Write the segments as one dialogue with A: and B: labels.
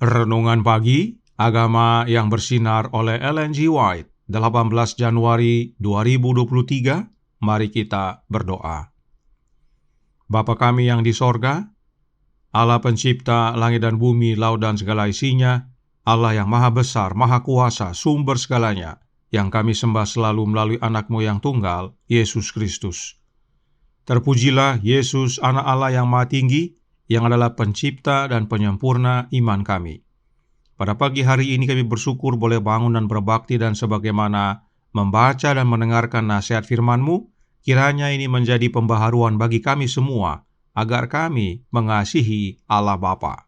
A: Renungan Pagi, Agama yang Bersinar oleh Ellen G. White, 18 Januari 2023. Mari kita berdoa. Bapa kami yang di sorga, Allah pencipta langit dan bumi, laut dan segala isinya, Allah yang maha besar, maha kuasa, sumber segalanya, yang kami sembah selalu melalui anak-Mu yang tunggal, Yesus Kristus. Terpujilah Yesus, anak Allah yang maha tinggi, yang adalah pencipta dan penyempurna iman kami. Pada pagi hari ini kami bersyukur boleh bangun dan berbakti, dan sebagaimana membaca dan mendengarkan nasihat firman-Mu, kiranya ini menjadi pembaharuan bagi kami semua, agar kami mengasihi Allah Bapa.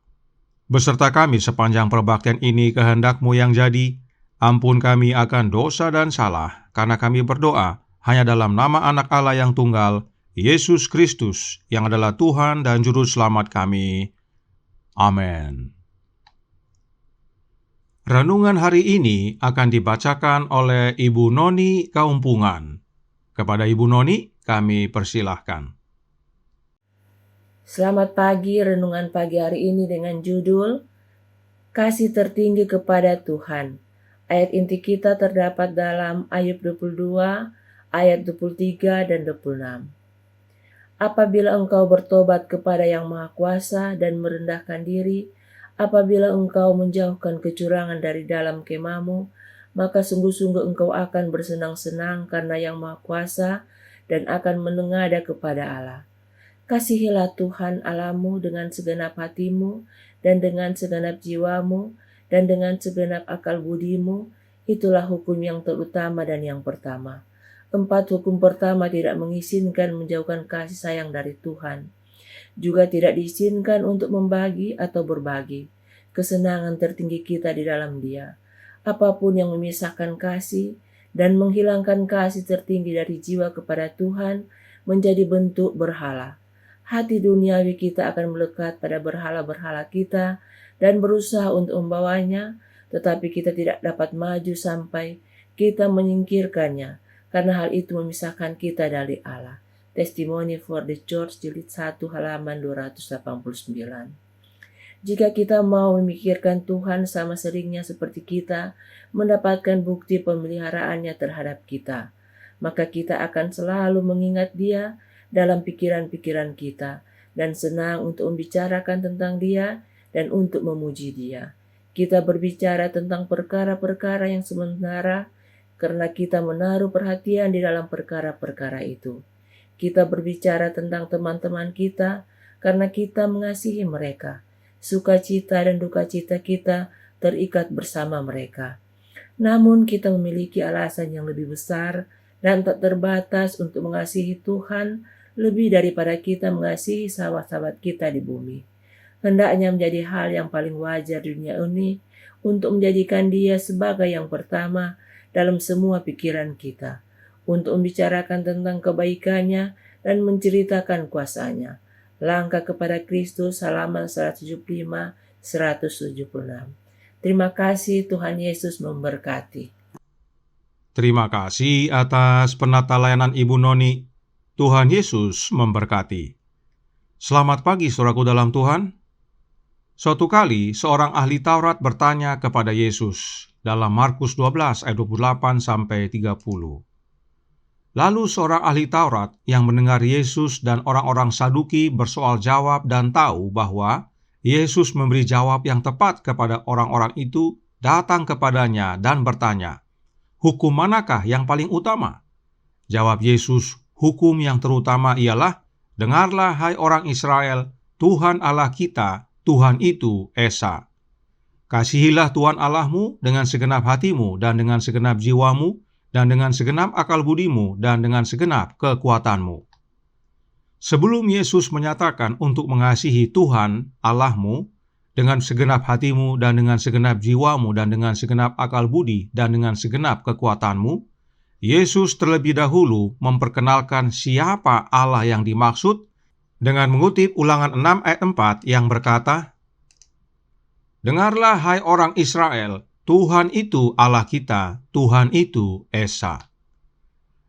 A: Beserta kami sepanjang perbaktian ini, kehendak-Mu yang jadi. Ampun kami akan dosa dan salah, karena kami berdoa hanya dalam nama anak Allah yang tunggal, Yesus Kristus, yang adalah Tuhan dan Juru Selamat kami. Amin. Renungan hari ini akan dibacakan oleh Ibu Noni Kaumpungan. Kepada Ibu Noni, kami persilahkan.
B: Selamat pagi, renungan pagi hari ini dengan judul Kasih Tertinggi kepada Tuhan. Ayat inti kita terdapat dalam Ayub 22, ayat 23 dan 26. Apabila engkau bertobat kepada Yang Maha Kuasa dan merendahkan diri, apabila engkau menjauhkan kecurangan dari dalam kemahmu, maka sungguh-sungguh engkau akan bersenang-senang karena Yang Maha Kuasa dan akan menengadah kepada Allah. Kasihilah Tuhan Allahmu dengan segenap hatimu dan dengan segenap jiwamu dan dengan segenap akal budimu. Itulah hukum yang terutama dan yang pertama. 4 hukum pertama tidak mengizinkan menjauhkan kasih sayang dari Tuhan. Juga tidak diizinkan untuk membagi atau berbagi kesenangan tertinggi kita di dalam Dia. Apapun yang memisahkan kasih dan menghilangkan kasih tertinggi dari jiwa kepada Tuhan menjadi bentuk berhala. Hati duniawi kita akan melekat pada berhala-berhala kita dan berusaha untuk membawanya, tetapi kita tidak dapat maju sampai kita menyingkirkannya, karena hal itu memisahkan kita dari Allah. Testimony for the Church, jilid 1, halaman 289. Jika kita mau memikirkan Tuhan sama seringnya seperti kita mendapatkan bukti pemeliharaannya terhadap kita, maka kita akan selalu mengingat Dia dalam pikiran-pikiran kita, dan senang untuk membicarakan tentang Dia dan untuk memuji Dia. Kita berbicara tentang perkara-perkara yang sementara karena kita menaruh perhatian di dalam perkara-perkara itu. Kita berbicara tentang teman-teman kita karena kita mengasihi mereka. Sukacita dan dukacita kita terikat bersama mereka. Namun kita memiliki alasan yang lebih besar dan tak terbatas untuk mengasihi Tuhan lebih daripada kita mengasihi sahabat-sahabat kita di bumi. Hendaknya menjadi hal yang paling wajar di dunia ini untuk menjadikan Dia sebagai yang pertama dalam semua pikiran kita, untuk membicarakan tentang kebaikannya dan menceritakan kuasa-Nya. Langkah kepada Kristus, halaman 175-176. Terima kasih, Tuhan Yesus memberkati.
A: Terima kasih atas penata layanan Ibu Noni. Tuhan Yesus memberkati. Selamat pagi, saudaraku dalam Tuhan. Suatu kali, seorang ahli Taurat bertanya kepada Yesus dalam Markus 12 ayat 28-30. Lalu seorang ahli Taurat yang mendengar Yesus dan orang-orang Saduki bersoal jawab dan tahu bahwa Yesus memberi jawab yang tepat kepada orang-orang itu, datang kepadanya dan bertanya, "Hukum manakah yang paling utama?" Jawab Yesus, "Hukum yang terutama ialah, dengarlah hai orang Israel, Tuhan Allah kita, Tuhan itu Esa. Kasihilah Tuhan Allahmu dengan segenap hatimu dan dengan segenap jiwamu dan dengan segenap akal budimu dan dengan segenap kekuatanmu." Sebelum Yesus menyatakan untuk mengasihi Tuhan Allahmu dengan segenap hatimu dan dengan segenap jiwamu dan dengan segenap akal budi dan dengan segenap kekuatanmu, Yesus terlebih dahulu memperkenalkan siapa Allah yang dimaksud dengan mengutip Ulangan 6 ayat 4 yang berkata, "Dengarlah hai orang Israel, Tuhan itu Allah kita, Tuhan itu Esa."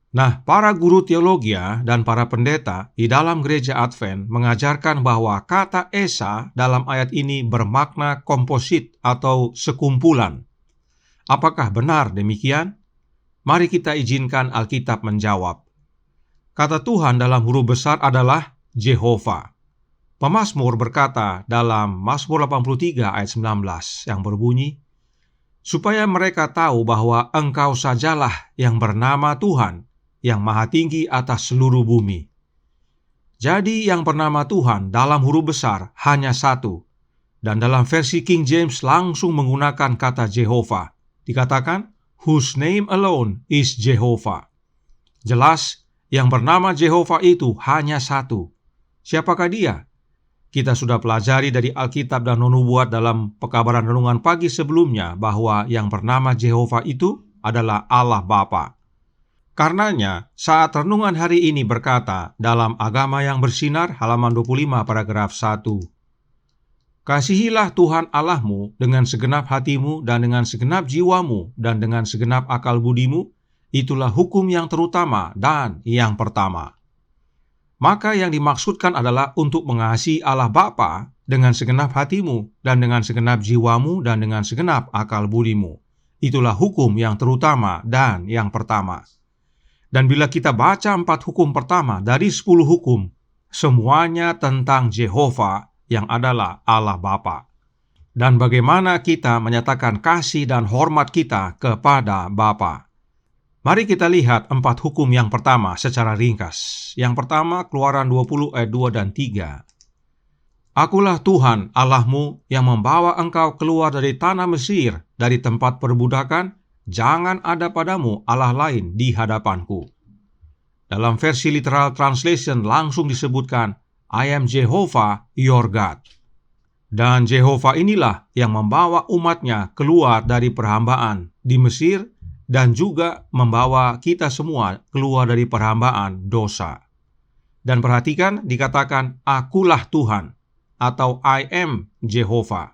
A: Nah, para guru teologia dan para pendeta di dalam gereja Advent mengajarkan bahwa kata Esa dalam ayat ini bermakna komposit atau sekumpulan. Apakah benar demikian? Mari kita izinkan Alkitab menjawab. Kata Tuhan dalam huruf besar adalah Jehovah. Pemazmur berkata dalam Mazmur 83 ayat 19 yang berbunyi, supaya mereka tahu bahwa Engkau sajalah yang bernama Tuhan, yang maha tinggi atas seluruh bumi. Jadi yang bernama Tuhan dalam huruf besar hanya satu, dan dalam versi King James langsung menggunakan kata Jehovah. Dikatakan, whose name alone is Jehovah. Jelas, yang bernama Jehovah itu hanya satu. Siapakah dia? Kita sudah pelajari dari Alkitab dan Nubuat dalam pekabaran renungan pagi sebelumnya bahwa yang bernama Jehovah itu adalah Allah Bapa. Karenanya, saat renungan hari ini berkata dalam Agama yang Bersinar halaman 25 paragraf 1, kasihilah Tuhan Allahmu dengan segenap hatimu dan dengan segenap jiwamu dan dengan segenap akal budimu, itulah hukum yang terutama dan yang pertama. Maka yang dimaksudkan adalah untuk mengasihi Allah Bapa dengan segenap hatimu dan dengan segenap jiwamu dan dengan segenap akal budimu. Itulah hukum yang terutama dan yang pertama. Dan bila kita baca 4 hukum pertama dari 10 hukum, semuanya tentang Jehovah yang adalah Allah Bapa. Dan bagaimana kita menyatakan kasih dan hormat kita kepada Bapa. Mari kita lihat 4 hukum yang pertama secara ringkas. Yang pertama, Keluaran 20 ayat 2 dan 3. Akulah Tuhan Allahmu yang membawa engkau keluar dari tanah Mesir, dari tempat perbudakan. Jangan ada padamu Allah lain di hadapanku. Dalam versi literal translation langsung disebutkan, I am Jehovah your God. Dan Jehovah inilah yang membawa umatnya keluar dari perhambaan di Mesir dan juga membawa kita semua keluar dari perhambaan dosa. Dan perhatikan dikatakan, akulah Tuhan atau I am Jehovah.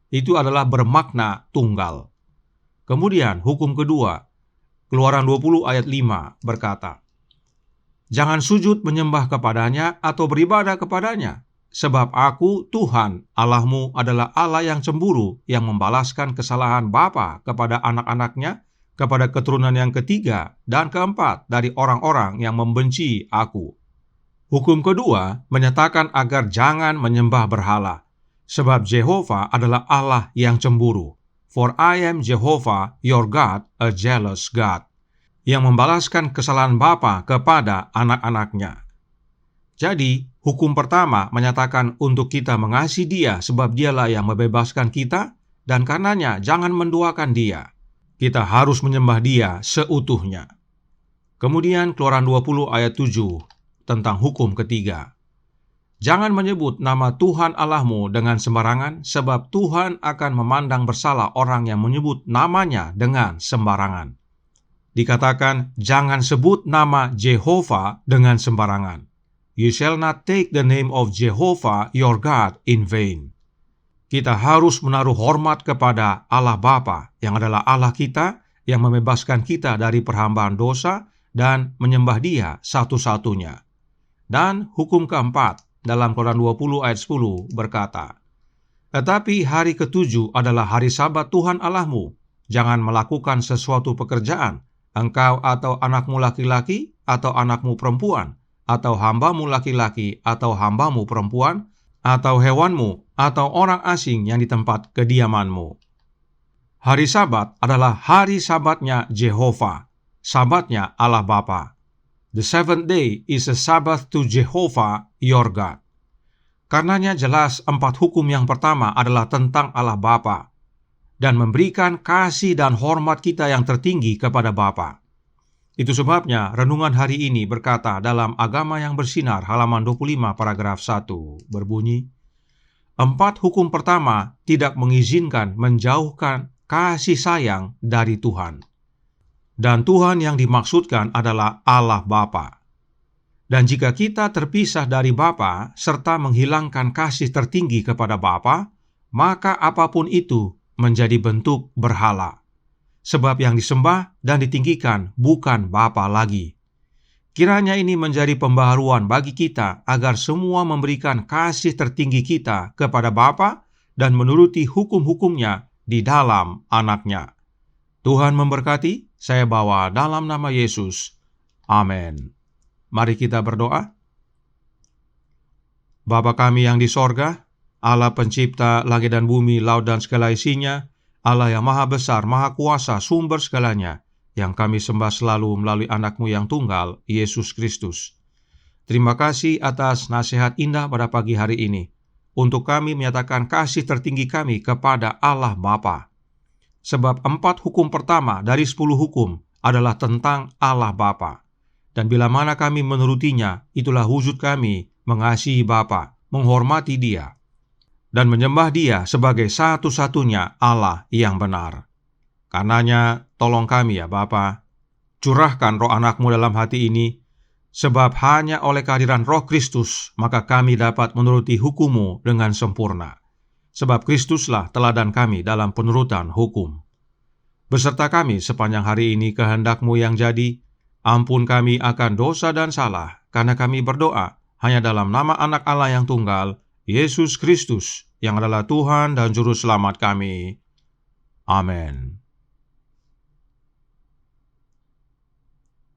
A: Itu adalah bermakna tunggal. Kemudian hukum kedua, Keluaran 20 ayat 5 berkata, jangan sujud menyembah kepadanya atau beribadah kepadanya, sebab aku, Tuhan, Allahmu adalah Allah yang cemburu, yang membalaskan kesalahan bapa kepada anak-anaknya, kepada keturunan yang ketiga dan keempat dari orang-orang yang membenci aku. Hukum kedua menyatakan agar jangan menyembah berhala, sebab Jehovah adalah Allah yang cemburu. For I am Jehovah, your God, a jealous God, yang membalaskan kesalahan bapa kepada anak-anaknya. Jadi, hukum pertama menyatakan untuk kita mengasihi Dia sebab Dialah yang membebaskan kita, dan karenanya jangan menduakan Dia. Kita harus menyembah Dia seutuhnya. Kemudian Keluaran 20 ayat 7 tentang hukum ketiga. Jangan menyebut nama Tuhan Allahmu dengan sembarangan, sebab Tuhan akan memandang bersalah orang yang menyebut namanya dengan sembarangan. Dikatakan, jangan sebut nama Jehovah dengan sembarangan. You shall not take the name of Jehovah your God in vain. Kita harus menaruh hormat kepada Allah Bapa, yang adalah Allah kita, yang membebaskan kita dari perhambaan dosa, dan menyembah Dia satu-satunya. Dan hukum keempat, dalam Keluaran 20 ayat 10 berkata, tetapi hari ke-7 adalah hari Sabat Tuhan Allahmu. Jangan melakukan sesuatu pekerjaan, engkau atau anakmu laki-laki, atau anakmu perempuan, atau hambamu laki-laki, atau hambamu perempuan, atau hewanmu, atau orang asing yang di tempat kediamanmu. Hari Sabat adalah hari Sabatnya Jehovah, Sabatnya Allah Bapa. The seventh day is a Sabbath to Jehovah your God. Karenanya jelas 4 hukum yang pertama adalah tentang Allah Bapa dan memberikan kasih dan hormat kita yang tertinggi kepada Bapa. Itu sebabnya renungan hari ini berkata dalam Agama yang Bersinar halaman 25 paragraf 1 berbunyi, 4 hukum pertama tidak mengizinkan menjauhkan kasih sayang dari Tuhan. Dan Tuhan yang dimaksudkan adalah Allah Bapa. Dan jika kita terpisah dari Bapa serta menghilangkan kasih tertinggi kepada Bapa, maka apapun itu menjadi bentuk berhala. Sebab yang disembah dan ditinggikan bukan Bapa lagi, Kiranya ini menjadi pembaharuan bagi kita agar semua memberikan kasih tertinggi kita kepada Bapa dan menuruti hukum-hukumnya di dalam Anaknya. Tuhan memberkati, saya bawa dalam nama Yesus. Amin. Mari kita berdoa. Bapa kami yang di sorga, Allah pencipta langit dan bumi, laut dan segala isinya, Allah yang maha besar, maha kuasa, sumber segalanya, yang kami sembah selalu melalui Anak-Mu yang tunggal, Yesus Kristus. Terima kasih atas nasihat indah pada pagi hari ini, untuk kami menyatakan kasih tertinggi kami kepada Allah Bapa. Sebab 4 hukum pertama dari 10 hukum adalah tentang Allah Bapa. Dan bila mana kami menurutinya, itulah wujud kami mengasihi Bapa, menghormati Dia, dan menyembah Dia sebagai satu-satunya Allah yang benar. Karenanya, tolong kami ya Bapa, curahkan roh Anak-Mu dalam hati ini, sebab hanya oleh kehadiran Roh Kristus, maka kami dapat menuruti hukum-Mu dengan sempurna. Sebab Kristuslah teladan kami dalam penurutan hukum. Beserta kami sepanjang hari ini kehendak-Mu yang jadi, ampun kami akan dosa dan salah, karena kami berdoa hanya dalam nama Anak Allah yang tunggal, Yesus Kristus, yang adalah Tuhan dan Juru Selamat kami. Amin.